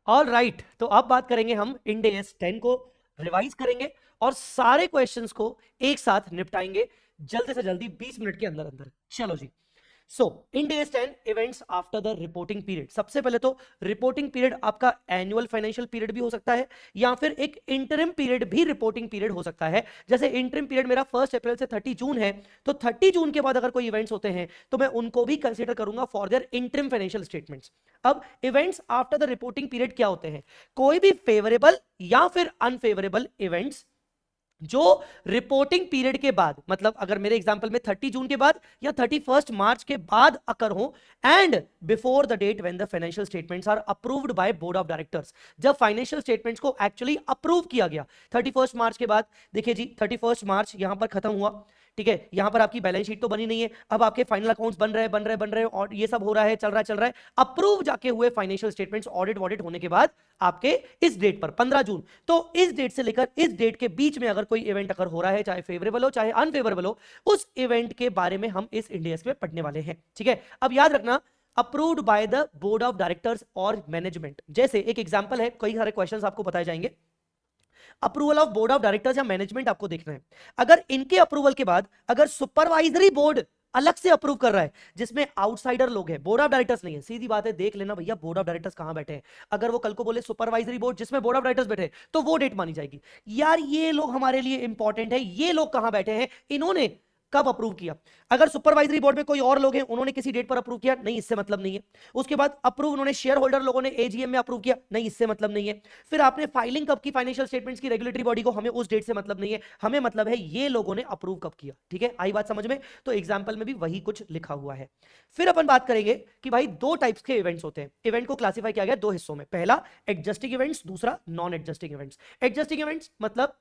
All right, तो अब बात करेंगे हम इंड एस 10 को रिवाइज करेंगे और सारे क्वेश्चंस को एक साथ निपटाएंगे जल्दी से जल्दी 20 मिनट के अंदर अंदर। चलो जी। So Ind AS 10 events after the reporting period. सबसे पहले तो रिपोर्टिंग पीरियड आपका एनुअल फाइनेंशियल पीरियड भी हो सकता है या फिर एक इंटरिम पीरियड भी रिपोर्टिंग पीरियड हो सकता है। जैसे इंटरिम पीरियड मेरा 1 अप्रैल से 30 जून है, तो 30 जून के बाद अगर कोई इवेंट्स होते हैं तो मैं उनको भी कंसीडर करूंगा for their interim financial statements. अब events after the reporting period क्या होते हैं? कोई भी फेवरेबल या फिर अनफेवरेबल इवेंट्स जो रिपोर्टिंग पीरियड के बाद, मतलब अगर मेरे एग्जांपल में 30 जून के बाद या 31 मार्च के बाद अकर हो, and before the date when the financial statements are approved by board of directors. जब फाइनेंशियल स्टेटमेंट्स को एक्चुअली अप्रूव किया गया 31 मार्च के बाद, देखिए जी 31 मार्च यहां पर खत्म हुआ, ठीक है, यहां पर आपकी बैलेंस शीट तो बनी नहीं है, अब आपके फाइनल अकाउंट्स बन रहे और ये सब हो रहा है, चल रहा है, अप्रूव जाके हुए फाइनेंशियल स्टेटमेंट्स ऑडिट होने के बाद आपके इस डेट पर 15 जून, तो इस डेट से लेकर इस डेट के बीच में अगर कोई इवेंट अगर हो रहा है, चाहे फेवरेबल हो चाहे अनफेवरेबल हो, उस इवेंट के बारे में हम इस इंडेक्स में पढ़ने वाले हैं। ठीक है, अब याद रखना approved by the board of directors और मैनेजमेंट। जैसे एक एग्जांपल है, कई सारे क्वेश्चंस आपको बताए जाएंगे। Approval of board of directors या मैनेजमेंट आपको देखना है, अगर इनके अप्रूवल के बाद अगर सुपरवाइजरी बोर्ड अलग से अप्रूव कर रहा है जिसमें आउटसाइडर लोग हैं, बोर्ड ऑफ डायरेक्टर्स नहीं है, सीधी बात है, देख लेना भैया बोर्ड ऑफ डायरेक्टर्स कहां बैठे हैं। अगर वो कल को बोले सुपरवाइजरी बोर्ड जिसमें बोर्ड ऑफ डायरेक्टर्स बैठे तो वो डेट मानी जाएगी। यार ये लोग हमारे लिए इंपॉर्टेंट है, ये लोग कहां बैठे हैं, इन्होंने कब अप्रूव किया। अगर सुपरवाइजरी बोर्ड में कोई और लोग हैं, उन्होंने किसी डेट पर अप्रूव किया, नहीं इससे मतलब नहीं है। उसके बाद अप्रूव उन्होंने शेयर होल्डर लोगों ने एजीएम में अप्रूव किया, नहीं इससे मतलब नहीं है। फिर आपने फाइलिंग कब की फाइनेंशियल स्टेटमेंट्स की रेगुलेटरी बॉडी को, हमें उस डेट से मतलब नहीं है, हमें मतलब है ये लोगों ने अप्रूव कब किया। ठीक है, आई बात समझ में? तो एग्जाम्पल में भी वही कुछ लिखा हुआ है। फिर अपन बात करेंगे कि भाई दो टाइप्स के इवेंट्स होते हैं। इवेंट को क्लासिफाई किया गया दो हिस्सों में, पहला एडजस्टिंग इवेंट्स, दूसरा non adjusting events. Adjusting events मतलब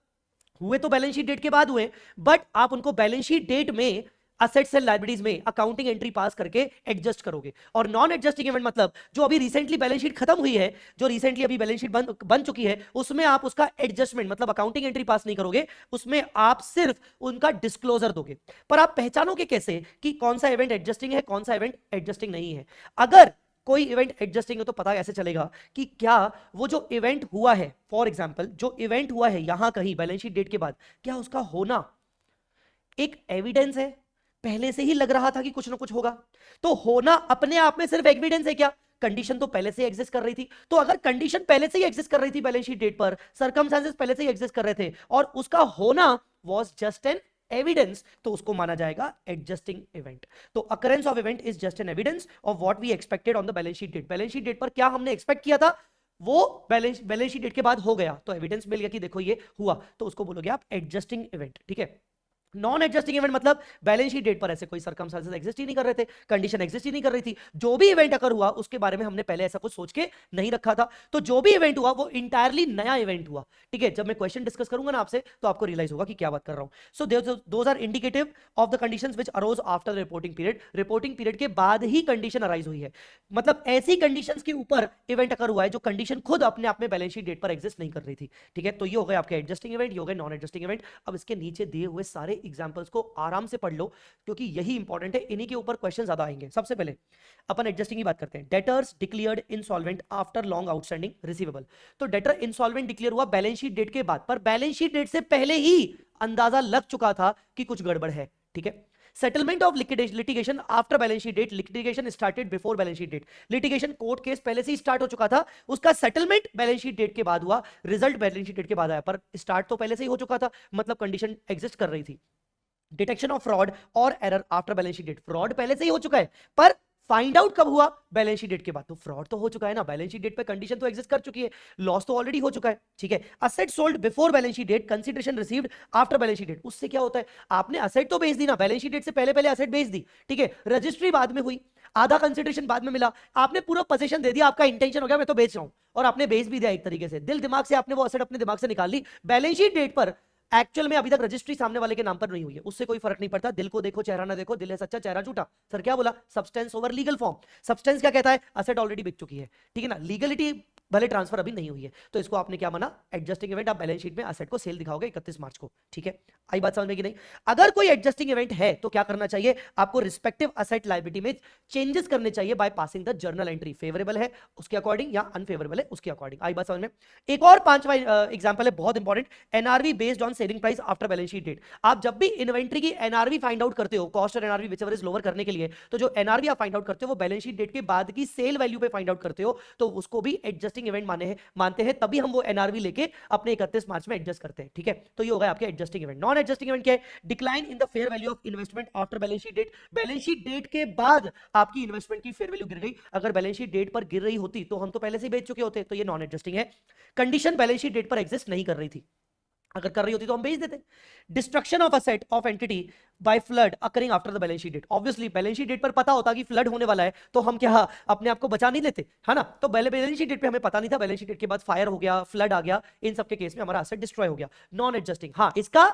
हुए तो बैलेंस शीट डेट के बाद हुए, बट आप उनको बैलेंस शीट डेट में असेट्स एंड लायबिलिटीज में अकाउंटिंग एंट्री पास करके एडजस्ट करोगे। और नॉन एडजस्टिंग इवेंट मतलब जो अभी रिसेंटली बैलेंस शीट खत्म हुई है, जो रिसेंटली अभी बैलेंस शीट बन चुकी है, उसमें आप उसका एडजस्टमेंट मतलब अकाउंटिंग एंट्री पास नहीं करोगे, उसमें आप सिर्फ उनका डिस्क्लोजर दोगे। पर आप पहचानोगे कैसे कि कौन सा इवेंट एडजस्टिंग है, कौन सा इवेंट एडजस्टिंग नहीं है? अगर कोई इवेंट एडजस्टिंग है तो पता कैसे चलेगा कि क्या वो जो इवेंट हुआ है, फॉर एग्जांपल जो इवेंट हुआ है यहां कहीं बैलेंस शीट डेट के बाद, क्या उसका होना एक एविडेंस है, पहले से ही लग रहा था कि कुछ ना कुछ होगा। तो होना अपने आप में सिर्फ एविडेंस है क्या? कंडीशन तो पहले से ही एग्जिस्ट कर रही थी। तो अगर कंडीशन पहले से ही एग्जिस्ट कर रही थी बैलेंस शीट डेट पर, सर्कमस्टेंसेस पहले से ही एग्जिस्ट कर रहे थे और उसका होना वाज जस्ट एन एविडेंस, तो उसको माना जाएगा एडजस्टिंग इवेंट। तो occurrence of event is just an evidence of what we expected on the balance sheet date. Balance sheet date पर क्या हमने एक्सपेक्ट किया था वो बैलेंस शीट डेट के बाद हो गया, तो एविडेंस मिल गया कि देखो ये हुआ, तो उसको बोलोगे आप एडजस्टिंग इवेंट। ठीक है, नॉन एडजस्टिंग इवेंट मतलब बैलेंस शीट डेट पर ऐसे कोई सर्कमस्टेंसेस एग्जिस्ट ही नहीं कर रहे थे, कंडीशन एग्जिस्ट ही नहीं कर रही थी, जो भी इवेंट अगर हुआ उसके बारे में हमने पहले ऐसा कुछ सोच के नहीं रखा था, तो जो भी इवेंट हुआ वो इंटायरली नया इवेंट हुआ। ठीक है, जब मैं क्वेश्चन डिस्कस करूंगा ना आपसे तो आपको रियलाइज होगा कि क्या बात कर रहा हूं। So those are indicative of the conditions which arose after the reporting period. Reporting period के बाद ही कंडीशन अराइज हुई है, मतलब ऐसी कंडीशंस के ऊपर इवेंट अकर हुआ है जो कंडीशन खुद अपने आप में बैलेंस शीट डेट पर एग्जिस्ट नहीं कर रही थी। ठीक है, तो ये हो गए आपके एडजस्टिंग इवेंट, ये हो गए नॉन एडजस्टिंग इवेंट। अब इसके नीचे दिए हुए सारे एग्जांपल्स को आराम से पढ़ लो क्योंकि यही इंपॉर्टेंट है, इन्हीं के ऊपर क्वेश्चन ज्यादा आएंगे। सबसे पहले अपन एडजस्टिंग की बात करते हैं। Debtors declared insolvent after long outstanding receivable. तो डेटर इंसॉल्वेंट डिक्लेयर हुआ बैलेंस शीट डेट के बाद, पर बैलेंस शीट डेट से पहले ही अंदाजा लग चुका था कि कुछ गड़बड़ है। ठीक है, settlement of litigation after balance sheet date. Litigation started before balance sheet date. Litigation court case पहले से ही स्टार्ट हो चुका था, उसका सेटलमेंट बैलेंस शीट डेट के बाद हुआ, रिजल्ट बैलेंस शीट डेट के बाद आया, पर स्टार्ट तो पहले से ही हो चुका था, मतलब कंडीशन एग्जिस्ट कर रही थी। डिटेक्शन ऑफ फ्रॉड और error after balance sheet date. Fraud पहले से ही हो चुका है पर फाइंड आउट कब हुआ? बैलेंस शीट डेट के बाद। तो फ्रॉड तो हो चुका है ना, बैलेंस शीट डेट पे कंडीशन तो एग्जिस्ट कर चुकी है, लॉस तो ऑलरेडी हो चुका है। ठीक है, asset sold before balance sheet date, consideration received after balance sheet date. उससे क्या होता है, आपने असेट तो बेच दी ना, बैलेंस शीट डेट से पहले पहले असेट बेच दी, ठीक है, रजिस्ट्री बाद में हुई, आधा कंसिडरेशन बाद में मिला, आपने पूरा पोजीशन दे दिया, आपका इंटेंशन हो गया मैं तो बेच रहा हूं, और आपने बेच भी दिया एक तरीके से, दिल दिमाग से आपने वो असेट अपने दिमाग से निकाल ली। बैलेंस शीट डेट पर एक्चुअल में अभी तक रजिस्ट्री सामने वाले के नाम पर नहीं हुई है, उससे कोई फर्क नहीं पड़ता, दिल को देखो चेहरा ना देखो, दिल है सच्चा चेहरा झूठा। सर क्या बोला? Substance over legal form. Substance क्या कहता है? असेट ऑलरेडी बिक चुकी है, ठीक है ना, लीगलिटी भले ट्रांसफर अभी नहीं हुई है। तो इसको आपने क्या माना, एडजस्टिंग इवेंट। आप बैलेंस शीट में एसेट को सेल दिखाओगे 31 मार्च को, ठीक है। आई बात समझ में कि नहीं? अगर कोई एडजस्टिंग इवेंट है तो क्या करना चाहिए, आपको रिस्पेक्टिव असेट लायबिलिटी में चेंजेस करने चाहिए by passing the journal entry. Favourable है उसके अकॉर्डिंग या अनफेवरेबल है उसके अकॉर्डिंग। आई बात समझ में? एक और पांचवा एग्जांपल है बहुत important, NRV based on selling price after balance sheet date. आप जब भी इन्वेंट्री की एनआरवी फाइंड आउट करते हो, कॉस्ट और एनआरवी व्हिचएवर इज लोअर करने के लिए, तो जो एनआरवी आप फाइंड आउट करते हो वो बैलेंस शीट डेट के बाद की सेल वैल्यू पे फाइंड आउट करते हो, तो उसको भी एडजस्टिंग इवेंट मानते हैं। तभी हम वो एनआरवी लेके अपने 31 मार्च में एडजस्ट करते हैं, ठीक है। तो ये होगा आपके adjusting event. Non adjusting event क्या है, decline in the fair value of investment after balance sheet date. Balance sheet date के बाद आपकी इन्वेस्टमेंट की फेयर वैल्यू गिर गई। अगर बैलेंस शीट डेट पर गिर रही होती तो हम तो पहले से बेच चुके होते, तो ये नॉन एडजस्टिंग है। कंडीशन बैलेंस शीट डेट पर एग्जिस्ट नहीं कर रही थी, अगर कर रही होती तो हम बेच देते। Destruction of asset of entity by flood occurring after the balance sheet date. Obviously balance sheet date पर पता होता कि फ्लड होने वाला है तो हम क्या अपने आप को बचा नहीं लेते, है ना। तो बैलेंस शीट डेट पे हमें पता नहीं था, बैलेंस शीट डेट के बाद फायर हो गया, फ्लड आ गया, इन सब के केस में हमारा असेट डिस्ट्रॉय हो गया। नॉन एडजस्टिंग, हाँ इसका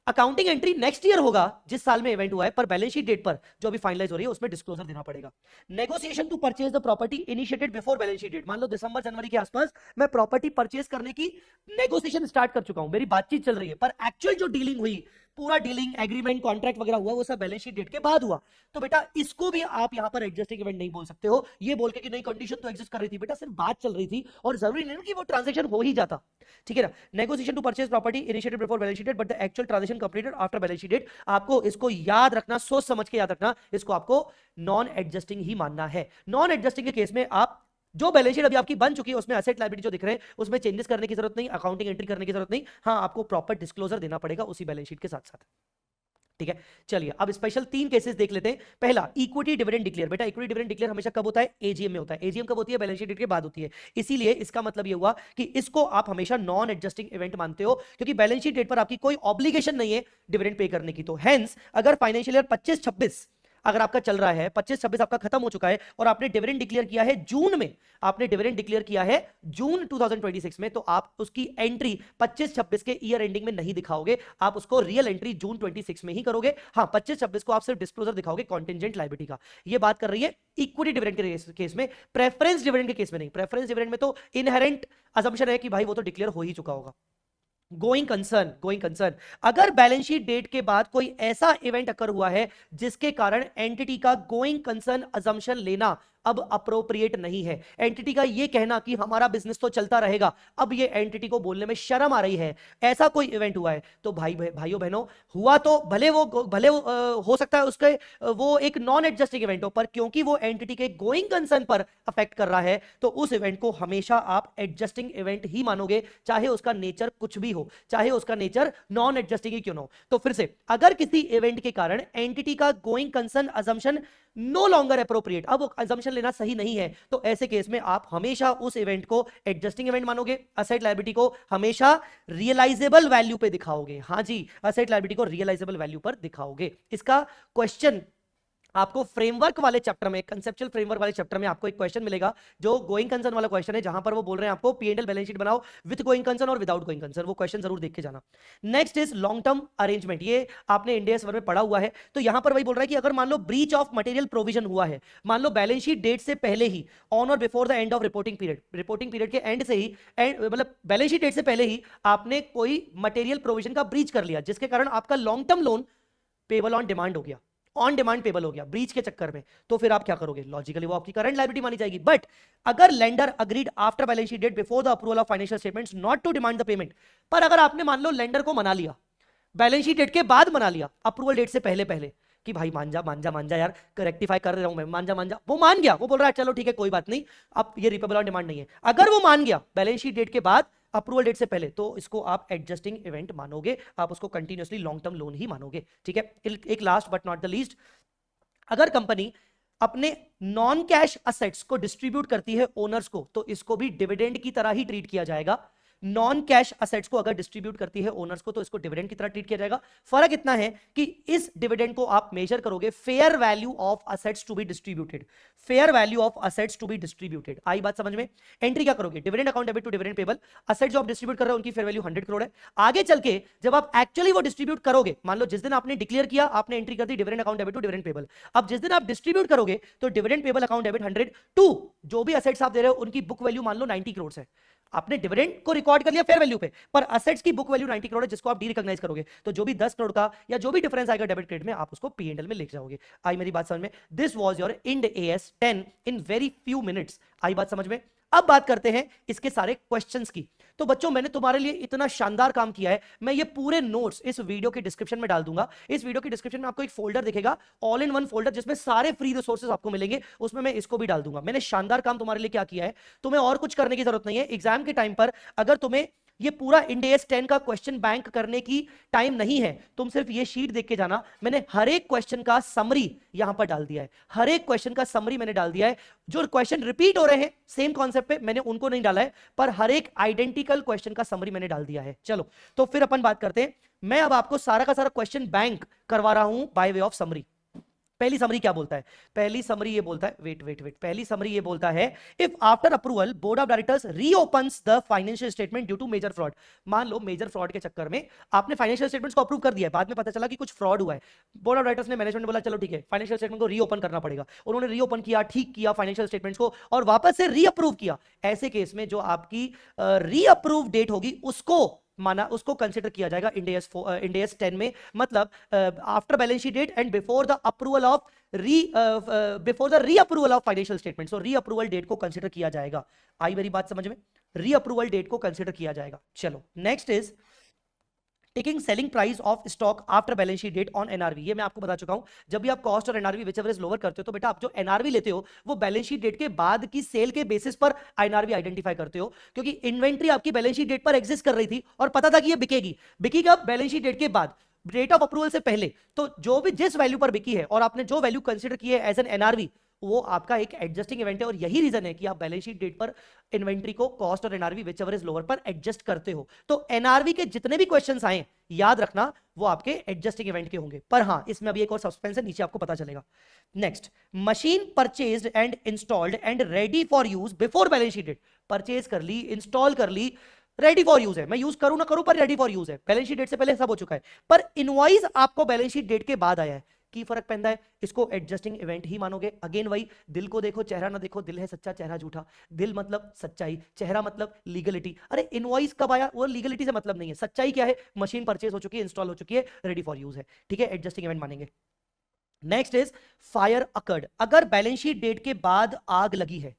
अकाउंटिंग एंट्री नेक्स्ट ईयर होगा जिस साल में इवेंट हुआ है, पर बैलेंस शीट डेट पर जो अभी फाइनलाइज हो रही है उसमें डिस्क्लोजर देना पड़ेगा। Negotiation to purchase the property initiated before balance sheet date. मान लो दिसंबर जनवरी के आसपास मैं प्रॉपर्टी परचेज करने की नेगोशिएशन स्टार्ट कर चुका हूं, मेरी बातचीत चल रही है, पर एक्चुअल जो डीलिंग हुई, पूरा डीलिंग एग्रीमेंट कॉन्ट्रैक्ट वगैरह हुआ, वो सब बैलेंस शीट डेट के बाद हुआ। तो बेटा इसको भी आप यहां पर एडजस्टिंग इवेंट नहीं बोल सकते हो, ये बोल के कि नहीं कंडीशन तो एग्जिस्ट कर रही थी। बेटा सिर्फ बात चल रही थी और जरूरी नहीं कि वो ट्रांजैक्शन हो ही जाता, ठीक है ना। Negotiation to purchase property initiated before balance sheet date but the actual transaction completed after balance sheet date. आपको इसको याद रखना, सोच समझ के याद रखना, इसको आपको नॉन एडजस्टिंग ही मानना है। नॉन एडजस्टिंग के केस में आप जो बैलेंस शीट अभी आपकी बन चुकी है उसमें एसेट लायबिलिटी जो दिख रहे हैं उसमें चेंजेस करने की जरूरत नहीं, अकाउंटिंग एंट्री करने की जरूरत नहीं। हाँ आपको प्रॉपर डिस्क्लोजर देना पड़ेगा उसी बैलेंस शीट के साथ साथ, ठीक है। चलिए अब स्पेशल 3 केसेस देख लेते हैं। पहला इक्विटी डिविडेंड डिक्लेयर। बेटा इक्विटी डिविडेंड डिक्लेयर हमेशा कब होता है, एजीएम में होता है। एजीएम कब होती है, बैलेंस शीट डेट के बाद होती है। इसीलिए इसका मतलब ये हुआ कि इसको आप हमेशा नॉन एडजस्टिंग इवेंट मानते हो, क्योंकि बैलेंस शीट डेट पर आपकी कोई ऑब्लिगेशन नहीं है डिविडेंड पे करने की। तो हेंस अगर फाइनेंशियल ईयर 25-26 अगर आपका चल रहा है, 25-26 आपका खत्म हो चुका है और आपने डिविडेंड डिक्लेयर किया है जून में, आपने डिविडेंड डिक्लेयर किया है जून 2026 में, तो आप उसकी एंट्री 25-26 के ईयर एंडिंग में नहीं दिखाओगे, आप उसको रियल एंट्री जून 26 में ही करोगे। हाँ 25-26 को आप सिर्फ डिस्क्लोजर दिखाओगे कॉन्टिंजेंट लायबिलिटी का। ये बात कर रही है इक्विटी डिविडेंड के केस में, प्रेफरेंस डिविडेंड के केस में नहीं। प्रेफरेंस डिविडेंड में तो इनहेरेंट असम्पशन है कि भाई वो तो डिक्लेयर हो ही चुका होगा। गोइंग कंसर्न, अगर बैलेंस शीट डेट के बाद कोई ऐसा इवेंट अकर हुआ है जिसके कारण एंटिटी का गोइंग कंसर्न अजम्पशन लेना अब अप्रोप्रिएट नहीं है, एंटिटी का ये कहना कि हमारा बिजनेस तो चलता रहेगा, अब ये एंटिटी को बोलने में शर्म आ रही है, ऐसा कोई इवेंट हुआ है, तो भाइयों बहनों हुआ तो भले वो हो सकता है उसके वो एक नॉन एडजस्टिंग इवेंट हो, पर क्योंकि वो एंटिटी के गोइंग कंसर्न पर अफेक्ट कर रहा है तो उस इवेंट को हमेशा आप एडजस्टिंग इवेंट ही मानोगे, चाहे उसका नेचर कुछ भी हो, चाहे उसका नेचर नॉन एडजस्टिंग ही क्यों ना हो। तो फिर से अगर किसी इवेंट के कारण एंटिटी का going concern assumption no longer appropriate, अब अजम्पशन लेना सही नहीं है, तो ऐसे केस में आप हमेशा उस इवेंट को एडजस्टिंग इवेंट मानोगे, असेट लायबिलिटी को हमेशा रियलाइजेबल वैल्यू पे दिखाओगे। हाँ जी, असेट लायबिलिटी को रियलाइजेबल वैल्यू पर दिखाओगे। इसका क्वेश्चन आपको फ्रेमवर्क वाले चैप्टर में, कंसेप्चुअल फ्रेमवर्क वाले चैप्टर में आपको एक क्वेश्चन मिलेगा जो गोइंग कंसर्न वाला क्वेश्चन है, जहां पर वो बोल रहे हैं आपको P&L बैलेंस शीट बनाओ विद गोइंग कंसर्न और विदाउट गोइंग कंसर्न। वो क्वेश्चन जरूर देख के जाना। Next is long term arrangement, ये आपने इंडिया वर में पढ़ा हुआ है। तो यहां पर वही बोल रहा है कि अगर मान लो ब्रीच ऑफ मटेरियल प्रोविजन हुआ है, मान लो बैलेंस शीट डेट से पहले ही, ऑन और before the end of reporting period के एंड से ही, मतलब बैलेंस शीट डेट से पहले ही आपने कोई मटेरियल प्रोविजन का ब्रीच कर लिया, जिसके कारण आपका long term loan payable on demand हो गया, ऑन डिमांड पेबल हो गया ब्रीच के चक्कर में, तो फिर आप क्या करोगे, लॉजिकली वो आपकी करंट लायबिलिटी मानी जाएगी। बट अगर lender agreed after balance sheet date before the approval of financial statements not to demand the payment, पर अगर आपने मान लो लेंडर को मना लिया, बैलेंस शीट डेट के बाद मना लिया, अप्रूवल डेट से पहले कि भाई मान जा यार, रेक्टिफाई कर रहा हूं मैं, मान जा, वो मान गया, वो बोल रहा है चलो ठीक है कोई बात नहीं, अब ये रिपेबल ऑन डिमांड नहीं है। अगर वो मान गया बैलेंस शीट डेट के बाद, अप्रूवल डेट से पहले, तो इसको आप एडजस्टिंग इवेंट मानोगे, आप उसको कंटिन्यूअसली लॉन्ग टर्म लोन ही मानोगे, ठीक है। एक last but not the least, अगर कंपनी अपने नॉन कैश असेट्स को डिस्ट्रीब्यूट करती है ओनर्स को, तो इसको भी डिविडेंड की तरह ही ट्रीट किया जाएगा। नॉन कैश असेट्स को अगर डिस्ट्रीब्यूट करती है ओनर्स को तो इसको डिविडेंड की तरह ट्रीट किया जाएगा। फर्क इतना है कि इस डिविडेंड को आप मेजर करोगे fair value of assets to be distributed, fair value of assets to be distributed. आई बात समझ में? एंट्री क्या करोगे? Dividend account debit to dividend payable, assets जो आप डिस्ट्रीब्यूट कर रहे हो उनकी फेयर वैल्यू 100 करोड़ है। आगे चल के जब आप एक्चुअली वो डिस्ट्रीब्यूट करोगे, मान लो जिस दिन आपने डिक्लेयर किया आपने एंट्री कर दी dividend account debit to dividend payable, अब जिस दिन आप डिस्ट्रीब्यूट करोगे तो dividend payable account debit 100 to जो भी असेट्स आप दे रहे हो उनकी बुक वैल्यू मान लो 90 करोड़ है। आपने डिविडेंड को रिकॉर्ड कर लिया फेयर वैल्यू पे, पर असेट्स की बुक वैल्यू 90 करोड़ है जिसको आप डी रिकॉग्नाइज करोगे, तो जो भी 10 करोड़ का या जो भी डिफरेंस आएगा डेबिट क्रेडिट में आप उसको पी&एल में लिख जाओगे। आई मेरी बात समझ में? This was your Ind AS 10 in very few minutes. आई बात समझ में? अब बात करते हैं इसके सारे क्वेश्चंस की। तो बच्चों मैंने तुम्हारे लिए इतना शानदार काम किया है, मैं ये पूरे नोट्स इस वीडियो के डिस्क्रिप्शन में डाल दूंगा। इस वीडियो के डिस्क्रिप्शन में आपको एक फोल्डर दिखेगा, ऑल इन वन फोल्डर, जिसमें सारे फ्री रिसोर्सेज आपको मिलेंगे, उसमें मैं इसको भी डाल दूंगा। मैंने शानदार काम तुम्हारे लिए क्या किया है, तुम्हें और कुछ करने की जरूरत नहीं है। एग्जाम के टाइम पर अगर तुम्हें ये पूरा इंड एएस 10 का क्वेश्चन बैंक करने की टाइम नहीं है, तुम सिर्फ ये शीट देख के जाना। मैंने हर एक क्वेश्चन का समरी यहां पर डाल दिया है, हर एक क्वेश्चन का समरी मैंने डाल दिया है। जो क्वेश्चन रिपीट हो रहे हैं सेम कॉन्सेप्ट पे मैंने उनको नहीं डाला है, पर हर एक आइडेंटिकल क्वेश्चन का समरी मैंने डाल दिया है। चलो तो फिर अपन बात करते हैं। मैं अब आपको सारा का सारा क्वेश्चन बैंक करवा रहा हूं बाय वे ऑफ समरी। पहली समरी क्या बोलता है? पहली समरी ये बोलता है, वेट, पहली समरी ये बोलता है, if after approval board of directors reopens the financial statement due to major fraud. मान लो मेजर फ्रॉड के चक्कर में आपने फाइनेंशियल स्टेटमेंट्स को अप्रूव कर दिया है, बाद में पता चला कि कुछ फ्रॉड हुआ है, बोर्ड ऑफ डायरेक्टर्स ने, मैनेजमेंट ने बोला चलो ठीक है फाइनेंशियल स्टेटमेंट को रीओपन करना पड़ेगा। उन्होंने रीओपन किया, ठीक किया फाइनेंशियल स्टेटमेंट्स को और वापस से रीअप्रूव किया। ऐसे केस में जो आपकी रीअप्रूव डेट होगी उसको माना, उसको कंसीडर किया जाएगा इंड एएस 10 में। मतलब after balance sheet date and before the approval of before the reapproval of financial statement, so reapproval date को कंसीडर किया जाएगा। आई मेरी बात समझ में? रीअप्रूवल डेट को कंसीडर किया जाएगा। चलो next is taking selling price of stock after balance sheet date on NRV. ये मैं आपको बता चुका हूं, जब भी आप कॉस्ट और एनआरवी व्हिचएवर इज लोअर करते हो तो बेटा आप जो एनआरवी लेते हो वो बैलेंस शीट डेट के बाद की सेल के बेसिस पर एनआरवी आइडेंटिफाई करते हो, क्योंकि इन्वेंट्री आपकी बैलेंस शीट डेट पर एग्जिस्ट कर रही थी और पता था कि ये बिकेगी। बिकी कब? बैलेंस शीट डेट के बाद, डेट ऑफ अप्रूवल से पहले। तो जो भी जिस वैल्यू पर बिकी है और आपने जो वैल्यू कंसीडर की है एज एन एनआरवी, वो आपका एक एडजस्टिंग इवेंट है। और यही रीजन है कि आप बैलेंस शीट डेट पर इन्वेंट्री को कॉस्ट और एनआरवी व्हिचएवर इज लोअर पर एडजस्ट करते हो। तो एनआरवी के जितने भी क्वेश्चंस आए याद रखना वो आपके एडजस्टिंग इवेंट के होंगे। पर हां इसमें अभी एक और सस्पेंस है, नीचे आपको पता चलेगा। Next, machine purchased and installed and ready for use before balance sheet date. Purchase कर ली, इंस्टॉल कर ली, रेडी फॉर यूज है, मैं यूज करूं ना करूं पर रेडी फॉर यूज है, बैलेंस शीट डेट से पहले सब हो चुका है। पर इनवॉइस आपको बैलेंस शीट डेट के बाद आया है, की फर्क पैदा है, इसको एडजस्टिंग इवेंट ही मानोगे। अगेन वही, दिल को देखो चेहरा ना देखो, दिल है सच्चा चेहरा झूठा। दिल मतलब सच्चाई, चेहरा मतलब लीगलिटी। अरे इनवॉइस कब आया? वो लीगलिटी से मतलब नहीं है, सच्चाई क्या है? मशीन परचेज हो चुकी है, इंस्टॉल हो चुकी है, रेडी फॉर यूज है, ठीक है, एडजस्टिंग इवेंट मानेंगे। Next is fire occurred. अगर बैलेंस शीट डेट के बाद आग लगी है,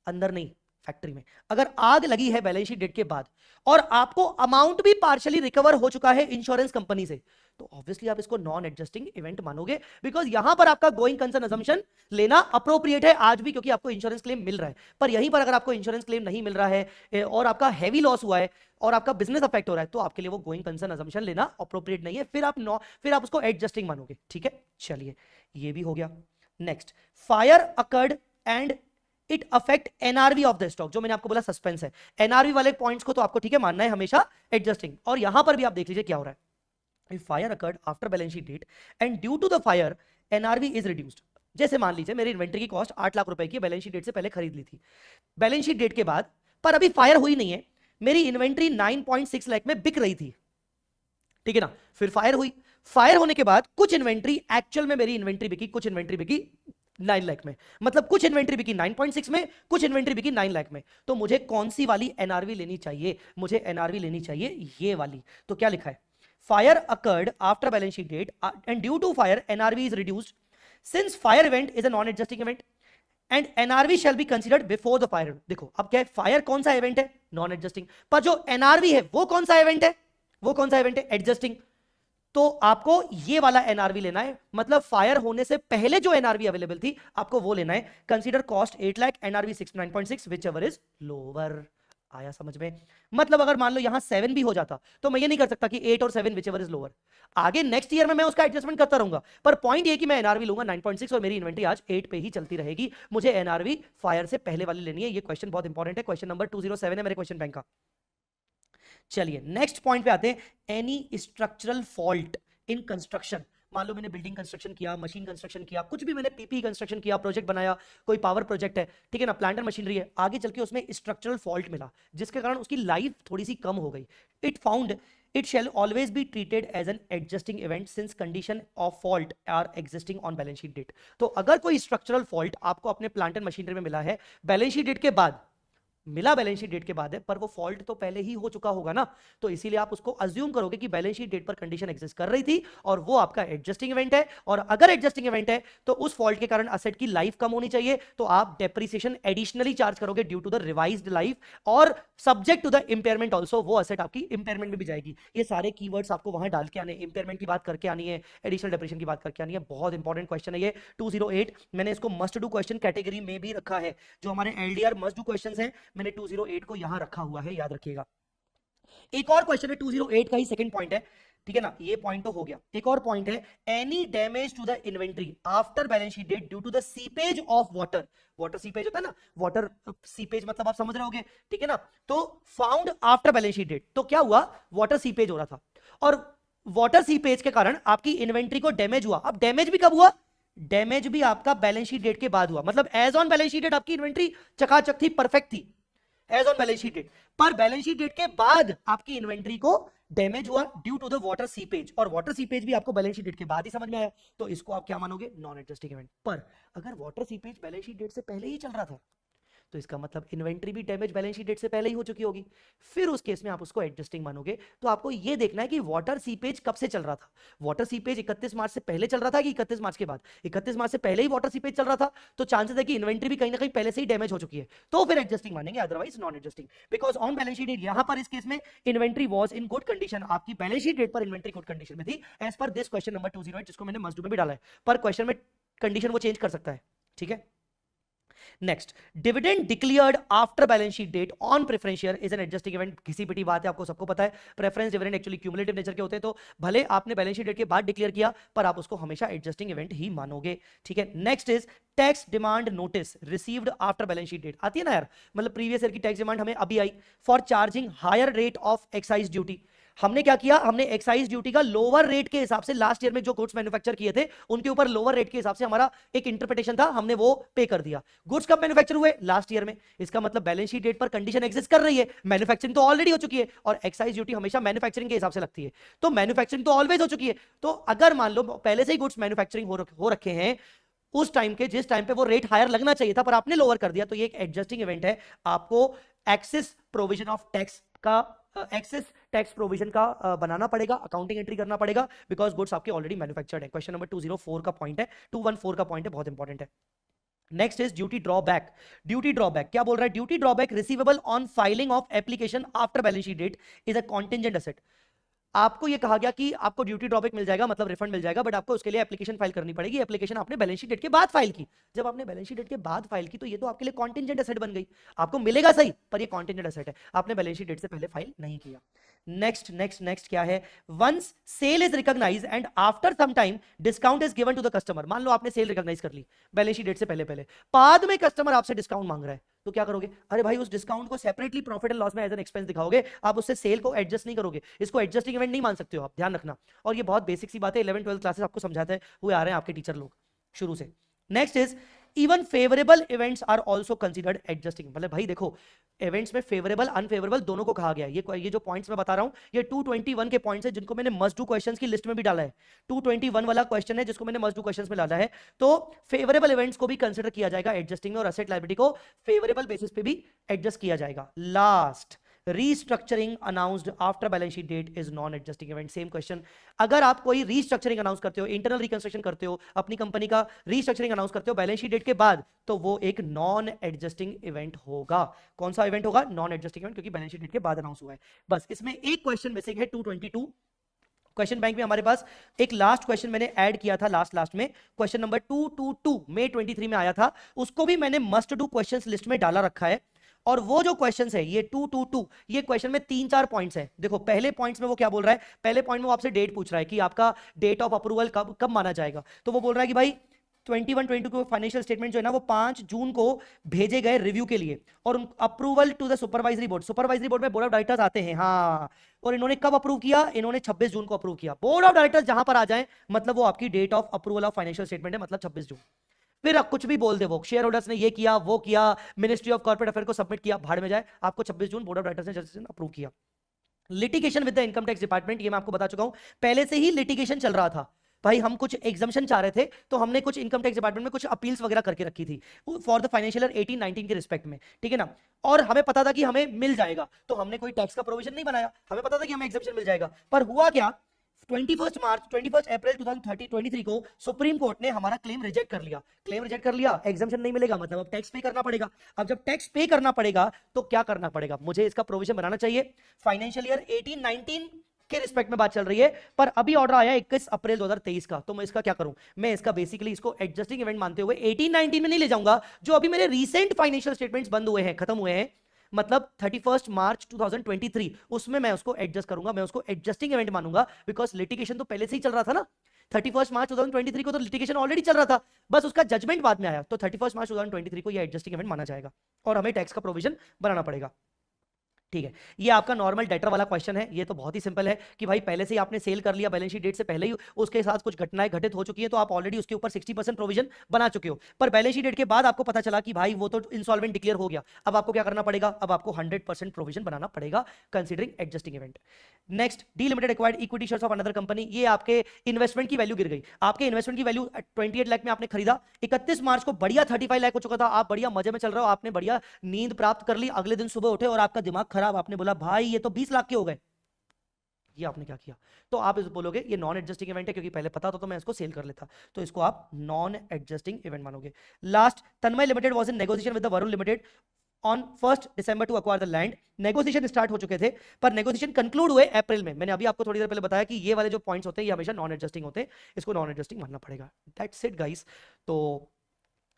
अंदर नहीं फैक्ट्री में, अगर आग लगी है बैलेंस शीट डेट के बाद और आपको अमाउंट भी पार्शियली रिकवर हो चुका है इंश्योरेंस कंपनी से, तो ऑब्वियसली आप इसको नॉन एडजस्टिंग इवेंट मानोगे, बिकॉज यहां पर आपका गोइंग कंसर्न अजम्पशन लेना अप्रोप्रिएट है आज भी, क्योंकि आपको इंश्योरेंस क्लेम मिल रहा है। पर यहीं पर अगर आपको इंश्योरेंस क्लेम नहीं मिल रहा है और आपका हैवी लॉस हुआ है और आपका बिजनेस अफेक्ट हो रहा है, तो आपके लिए वो गोइंग कंसर्न अजम्पशन लेना अप्रोप्रिएट नहीं है, फिर आप उसको एडजस्टिंग मानोगे, ठीक है। चलिए ये भी हो गया। Next, fire occurred and it affect NRV of the stock. जो मैंने आपको बोला सस्पेंस है, एनआरवी वाले पॉइंट्स को तो आपको ठीक है मानना है हमेशा एडजस्टिंग। और यहां पर भी आप देख लीजिए क्या हो रहा है। If fire occurred after balance sheet date and due to the fire NRV is reduced। जैसे मान लीजिए मेरी इन्वेंट्री की कॉस्ट 8 लाख रुपए की बैलेंस शीट डेट से पहले खरीद ली थी, बैलेंस शीट डेट के बाद पर अभी फायर हुई नहीं है, मेरी इन्वेंट्री 9.6 लाख में बिक रही थी, ठीक है ना। फिर फायर हुई, फायर होने के बाद कुछ इन्वेंट्री एक्चुअल में मेरी इन्वेंट्री बिकी, कुछ इन्वेंट्री बिकी 9 लाख में, मतलब कुछ इन्वेंट्री बिकी 9.6 में, कुछ इन्वेंट्री बिकी 9 लाख में। तो मुझे कौन सी वाली एनआरवी लेनी चाहिए? मुझे एनआरवी लेनी चाहिए ये वाली। तो क्या लिखा है? Fire occurred after balance sheet date and due to fire NRV is reduced since fire event is a non-adjusting event and NRV shall be considered before the fire। देखो अब क्या है, फायर कौन सा इवेंट है? Non adjusting. पर जो NRV है वो कौन सा इवेंट है? वो कौन सा इवेंट है? एडजस्टिंग। तो आपको ये वाला NRV लेना है, मतलब फायर होने से पहले जो NRV अवेलेबल थी आपको वो लेना है। Consider cost 8 lakh, NRV 9.6 which ever is lower. आया समझ में? मतलब अगर मान लो यहां 7 भी हो जाता तो मैं ये नहीं कर सकता कि 8 और 7 विचएवर इज लोअर। आगे नेक्स्ट ईयर में मैं उसका एडजस्टमेंट करता रहूंगा, पर पॉइंट ये कि मैं एनआरवी लूंगा 9.6 और मेरी इन्वेंट्री आज 8 पे ही चलती रहेगी। मुझे एनआरवी फायर से पहले वाली लेनी है। ये क्वेश्चन बहुत इंपॉर्टेंट है, क्वेश्चन नंबर 207 है मेरे क्वेश्चन बैंक का। चलिए नेक्स्ट पॉइंट पे आते हैं, any structural fault in construction. मान लो मैंने बिल्डिंग कंस्ट्रक्शन किया, मशीन कंस्ट्रक्शन किया, कुछ भी मैंने पीपी कंस्ट्रक्शन किया, प्रोजेक्ट बनाया, कोई पावर प्रोजेक्ट है, ठीक है ना, प्लांट एंड मशीनरी है, आगे चल के उसमें स्ट्रक्चरल फॉल्ट मिला जिसके कारण उसकी लाइफ थोड़ी सी कम हो गई, it found it shall always be treated as an adjusting event since condition of fault are existing on balance sheet date। तो अगर कोई स्ट्रक्चरल फॉल्ट आपको अपने प्लांट एंड मशीनरी में मिला है, बैलेंस शीट डेट के बाद मिला, बैलेंस शीट डेट के बाद है, पर वो फॉल्ट तो पहले ही हो चुका होगा ना, तो इसीलिए आप उसको अज्यूम करोगे कि बैलेंस शीट डेट पर कंडीशन एग्जिस्ट कर रही थी और वो आपका एडजस्टिंग इवेंट है। और अगर एडजस्टिंग इवेंट है तो उस फॉल्ट के कारण असेट की लाइफ कम होनी चाहिए, तो आप डेप्रिसिएशन एडिशनली चार्ज करोगे due to the revised life, और subject to the impairment also, वो असेट आपकी इंपेयरमेंट में भी जाएगी। ये सारे कीवर्ड्स आपको वहां डाल के आने, इंपेयरमेंट की बात करके आनी है, एडिशनल डेप्रिसिएशन की बात करके आनी है। बहुत इंपॉर्टेंट क्वेश्चन है ये 208। मैंने इसको मस्ट डू क्वेश्चन कैटेगरी में भी रखा है, जो हमारे एलडीआर मस्ट डू क्वेश्चंस हैं, मैंने 208 को यहां रखा हुआ है, याद रखिएगा। एक और क्वेश्चन है 208 का ही सेकंड पॉइंट है, ठीक है ना, ये पॉइंट तो हो गया। एक और पॉइंट है, any damage to the inventory after balance sheet date due to the seepage of water. Water seepage होता है ना, वाटर सीपेज मतलब आप समझ रहे होगे, ठीक है ना, तो found after balance sheet date, तो क्या हुआ, वाटर सीपेज हो रहा था और वाटर सीपेज के कारण आपकी इन्वेंट्री को डैमेज हुआ। अब डैमेज भी कब हुआ, डैमेज भी आपका बैलेंस शीट डेट के बाद हुआ, मतलब as on balance sheet date आपकी इन्वेंट्री चकाचक थी, परफेक्ट थी as on balance sheet date, पर बैलेंस शीट डेट के बाद आपकी इन्वेंट्री को डैमेज हुआ due to the water seepage, और वाटर सीपेज भी आपको बैलेंस शीट डेट के बाद ही समझ में आया, तो इसको आप क्या मानोगे, नॉन एडजस्टिंग इवेंट। पर अगर water seepage balance sheet date से पहले ही चल रहा था, तो इसका मतलब इन्वेंट्री भी डैमेज बैलेंस शीट डेट से पहले ही हो चुकी होगी, फिर उस केस में आप उसको एडजस्टिंग मानोगे। तो आपको ये देखना है कि वाटर सीपेज कब से चल रहा था, वाटर सीपेज 31 मार्च से पहले चल रहा था कि 31 मार्च के बाद। 31 मार्च से पहले ही वाटर सीपेज चल रहा था, तो चांसेस है कि इन्वेंट्री भी कहीं ना कहीं पहले से ही डैमेज हो चुकी है, तो फिर एडजस्टिंग मानेंगे, otherwise non adjusting. Because on balance sheet date यहां पर इस केस में inventory was in good condition, आपकी बैलेंस शीट डेट पर इन्वेंट्री गुड कंडीशन में थी as per this question number 208, जिसको मैंने मस्ट डू में भी डाला है, पर क्वेश्चन में कंडीशन वो चेंज कर सकता है, ठीक है। Next, dividend declared after balance sheet date on preference share is an adjusting event. घिसी पिटी बात है, आपको सबको पता है, preference dividend actually cumulative nature के होते हैं, तो भले आपने बैलेंस शीट डेट के बाद डिक्लेयर किया, पर आप उसको हमेशा एडजस्टिंग इवेंट ही मानोगे, ठीक है। Next is tax demand notice received after balance sheet date. आती है ना यार, मतलब प्रीवियस ईयर की टैक्स डिमांड हमें अभी आई for charging higher rate of excise duty. हमने क्या किया, हमने एक्साइज ड्यूटी का लोअर रेट के हिसाब से लास्ट ईयर में जो गुड्स मैन्युफैक्चर किए थे उनके ऊपर लोअर रेट के हिसाब से हमारा एक इंटरप्रिटेशन था, हमने वो पे कर दिया। गुड्स कब मैन्युफैक्चर हुए, लास्ट ईयर में, इसका मतलब बैलेंस शीट डेट पर कंडीशन एग्जिस्ट कर रही है, मैन्युफैक्चरिंग तो ऑलरेडी हो चुकी है, और एक्साइज ड्यूटी हमेशा मैन्युफैक्चरिंग के हिसाब से लगती है, तो मैन्युफैक्चरिंग तो ऑलवेज हो चुकी है। तो अगर मान लो पहले से ही गुड्स मैन्युफैक्चरिंग हो रखे हैं, उस टाइम के जिस टाइम पे वो रेट हायर लगना चाहिए था पर आपने लोअर कर दिया, तो ये एक एडजस्टिंग इवेंट है। आपको एक्सेस प्रोविजन ऑफ टैक्स का एक्सेस टैक्स प्रोविजन का बनाना पड़ेगा, अकाउंटिंग एंट्री करना पड़ेगा, बिकॉज गुड्स आपके ऑलरेडी मैन्युफैक्चर्ड है। क्वेश्चन नंबर 204 का पॉइंट है, 214 का पॉइंट है, बहुत इंपॉर्टेंट है। Next is duty drawback. Duty drawback क्या बोल रहा है, duty drawback receivable on filing of application after balance sheet date is a contingent asset. आपको ये कहा गया कि आपको ड्यूटी ड्रॉबैक मिल जाएगा, मतलब रिफंड मिल जाएगा, बट आपको उसके लिए एप्लीकेशन फाइल करनी पड़ेगी। एप्लीकेशन आपने बैलेंस शीट डेट के बाद फाइल की, जब आपने बैलेंस शीट डेट के बाद फाइल की तो ये तो आपके लिए कॉन्टिंजेंट एसेट बन गई, आपको मिलेगा सही पर ये कॉन्टिंजेंट एसेट है, आपने बैलेंस शीट डेट से पहले फाइल नहीं किया। नेक्स्ट नेक्स्ट नेक्स्ट क्या है, once sale is recognised and after some time discount is given to the customer. मान लो आपने सेल रिकॉग्नाइज कर ली बैलेंस शीट डेट से पहले, बाद में कस्टमर आपसे डिस्काउंट मांग रहा है, तो क्या करोगे, अरे भाई उस डिस्काउंट को सेपरेटली प्रॉफिट एंड लॉस में एज एन एक्सपेंस दिखाओगे, आप उससे सेल को एडजस्ट नहीं करोगे, इसको एडजस्टिंग इवेंट नहीं मान सकते हो आप, ध्यान रखना। और ये बहुत बेसिक सी बात है, 11 12 क्लासेस आपको समझाते हुए आ रहे हैं आपके टीचर लोग शुरू से। Next is even favourable events are also considered adjusting. मतलब भाई देखो, इवेंट्स में फेवरेबल अनफेवरेबल दोनों को कहा गया है। ये जो पॉइंट्स मैं बता रहा हूं ये 221 के पॉइंट्स है, जिनको मैंने मस्ट डू क्वेश्चंस की लिस्ट में भी डाला है। 221 वाला क्वेश्चन है जिसको मैंने मस्ट डू क्वेश्चंस में डाला है। तो फेवरेबल इवेंट्स को भी कंसीडर किया जाएगा एडजस्टिंग में, और असेट लायबिलिटी को फेवरेबल बेसिस पे भी एडजस्ट किया जाएगा। Last, restructuring announced after balance sheet date is non adjusting event. Same question, अगर आप कोई रीस्ट्रक्चरिंग अनाउंस करते हो, इंटरनल रिकंस्ट्रक्शन करते हो, अपनी कंपनी का रीस्ट्रक्चरिंग अनाउंस करते हो बैलेंस शीट डेट के बाद, तो वो एक नॉन एडजस्टिंग इवेंट होगा। कौन सा इवेंट होगा, नॉन एडजस्टिंग इवेंट, क्योंकि बैलेंस शीट डेट के बाद अनाउंस हुआ है। बस इसमें एक क्वेश्चन मिसिंग है 222। क्वेश्चन बैंक में हमारे पास एक लास्ट क्वेश्चन मैंने ऐड किया था लास्ट में, क्वेश्चन नंबर 222 मई 23 में आया था, उसको भी मैंने मस्ट डू क्वेश्चंस लिस्ट में डाला रखा है। और वो जो क्वेश्चंस है ये 222, ये क्वेश्चन में 3-4 पॉइंट्स है। देखो पहले पॉइंट्स में वो क्या बोल रहा है, पहले पॉइंट में वो आपसे डेट पूछ रहा है कि आपका डेट ऑफ अप्रूवल कब माना जाएगा। तो वो बोल रहा है कि भाई 21-22 को फाइनेंशियल स्टेटमेंट जो है ना वो 5 जून को भेजे गए रिव्यू के लिए, और approval to the supervisory board. Supervisory board में बोर्ड ऑफ डायरेक्टर्स आते हैं, हाँ, और इन्होंने कब अप्रूव किया? इन्होंने 26 जून को अप्रूव किया। बोर्ड ऑफ डायरेक्टर्स जहां पर आ जाए मतलब वो आपकी date of approval of financial statement है, मतलब 26 जून। फिर आप कुछ भी बोल दे, वो शेयर होल्डर्स ने ये किया वो किया, मिनिस्ट्री ऑफ कॉर्पोरेट अफेयर को सबमिट किया, भाड़ में जाए, आपको 26 जून बोर्ड ऑफ डायरेक्टर्स ने अप्रूव किया। Litigation with the income tax department, ये मैं आपको बता चुका हूं, पहले से ही लिटिगेशन चल रहा था भाई। हम कुछ एग्जाम्शन चाह रहे थे तो हमने कुछ इनकम टैक्स डिपार्टमेंट में कुछ अपील्स वगैरह करके रखी थी फॉर द फाइनेंशियल ईयर 18-19 के रिस्पेक्ट में, ठीक है ना। और हमें पता था कि हमें मिल जाएगा, तो हमने कोई टैक्स का प्रोविजन नहीं बनाया, हमें पता था कि हमें एग्जाम्शन मिल जाएगा। पर हुआ क्या, 21 अप्रैल 2023 को सुप्रीम कोर्ट ने हमारा क्लेम रिजेक्ट कर लिया। क्लेम रिजेक्ट कर लिया, एग्जाम्शन नहीं मिलेगा, मतलब अब टैक्स पे करना पड़ेगा। अब जब टैक्स पे करना पड़ेगा तो क्या करना पड़ेगा, मुझे इसका प्रोविजन बनाना चाहिए। फाइनेंशियल ईयर 18-19 के रिस्पेक्ट में बात चल रही है, पर अभी ऑर्डर आया 21 अप्रैल 2023 का, तो मैं इसका क्या करूं, मैं इसका बेसिकली इसको एडजस्टिंग इवेंट मानते हुए 18-19 में नहीं ले जाऊंगा, जो अभी मेरे रीसेंट फाइनेंशियल स्टेटमेंट्स बंद हुए हैं, खत्म हुए हैं, मतलब 31 मार्च 2023, उसमें मैं उसको एडजस्ट करूंगा, मैं उसको एडजस्टिंग इवेंट मानूंगा, बिकॉज लिटिगेशन तो पहले से ही चल रहा था ना। 31 मार्च 2023 को तो लिटिगेशन ऑलरेडी चल रहा था, बस उसका जजमेंट बाद में आया, तो 31 मार्च 2023 को ये एडजस्टिंग इवेंट माना जाएगा और हमें टैक्स का प्रोविजन बनाना पड़ेगा। ठीक है, ये आपका नॉर्मल डेटर वाला क्वेश्चन है, ये तो बहुत ही सिंपल है कि भाई पहले से ही आपने सेल कर लिया, बैलेंस शीट डेट से पहले ही उसके साथ कुछ घटनाएं घटित हो चुकी है, तो आप ऑलरेडी उसके ऊपर 60% प्रोविजन बना चुके हो। पर बैलेंस शीट डेट के बाद आपको पता चला कि भाई वो तो इंसॉल्वेंट डिक्लेयर हो गया, अब आपको क्या करना पड़ेगा, अब आपको 100% प्रोविजन बनाना पड़ेगा considering adjusting event. Next, delimited acquired equity shares of another company, ये आपके इन्वेस्टमेंट की वैल्यू गिर गई, आपके इन्वेस्टमेंट की वैल्यू 28 लाख में आपने खरीदा, 31 मार्च को बढ़िया 35 लाख हो चुका था, आप बढ़िया मजे में चल रहे हो, आपने बढ़िया नींद प्राप्त कर ली, अगले दिन सुबह उठे और आपका दिमाग खराब, आपने बोला भाई ये तो 20 लाख के हो गए। ये आपने क्या किया, तो आप इस बोलोगे ये नॉन एडजस्टिंग इवेंट है, क्योंकि पहले पता था तो मैं इसको सेल कर लेता, तो इसको आप नॉन एडजस्टिंग इवेंट मानोगे। Last, Tanmay limited was in negotiation with the Varun limited on 1 December to acquire the land. Negotiation start हो चुके थे, पर नेगोशिएशन कंक्लूड हुए अप्रैल में। मैंने अभी आपको थोड़ी देर पहले बताया कि ये वाले जो पॉइंट्स होते हैं ये हमेशा नॉन एडजस्टिंग होते हैं, इसको नॉन एडजस्टिंग मानना पड़ेगा। दैट्स इट गाइस, तो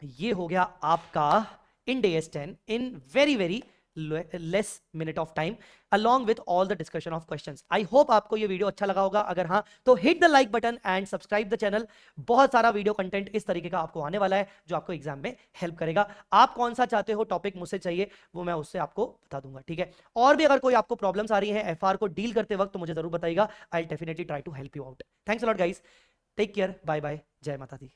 ये हो गया आपका इन AS 10 in very less minute of time along with all the discussion of questions. I hope आपको ये वीडियो अच्छा लगा होगा, अगर हाँ तो hit the like button and subscribe the channel. बहुत सारा वीडियो कंटेंट इस तरीके का आपको आने वाला है जो आपको एग्जाम में हेल्प करेगा। आप कौन सा चाहते हो टॉपिक मुझसे चाहिए वो मैं उससे आपको बता दूंगा, ठीक है। और भी अगर कोई आपको प्रॉब्लम्स आ रही है FR को डील करते वक्त तो मुझे जरूर बताइएगा, I will definitely try to help you out. Thanks a lot guys, take care, bye bye, जय माता दी।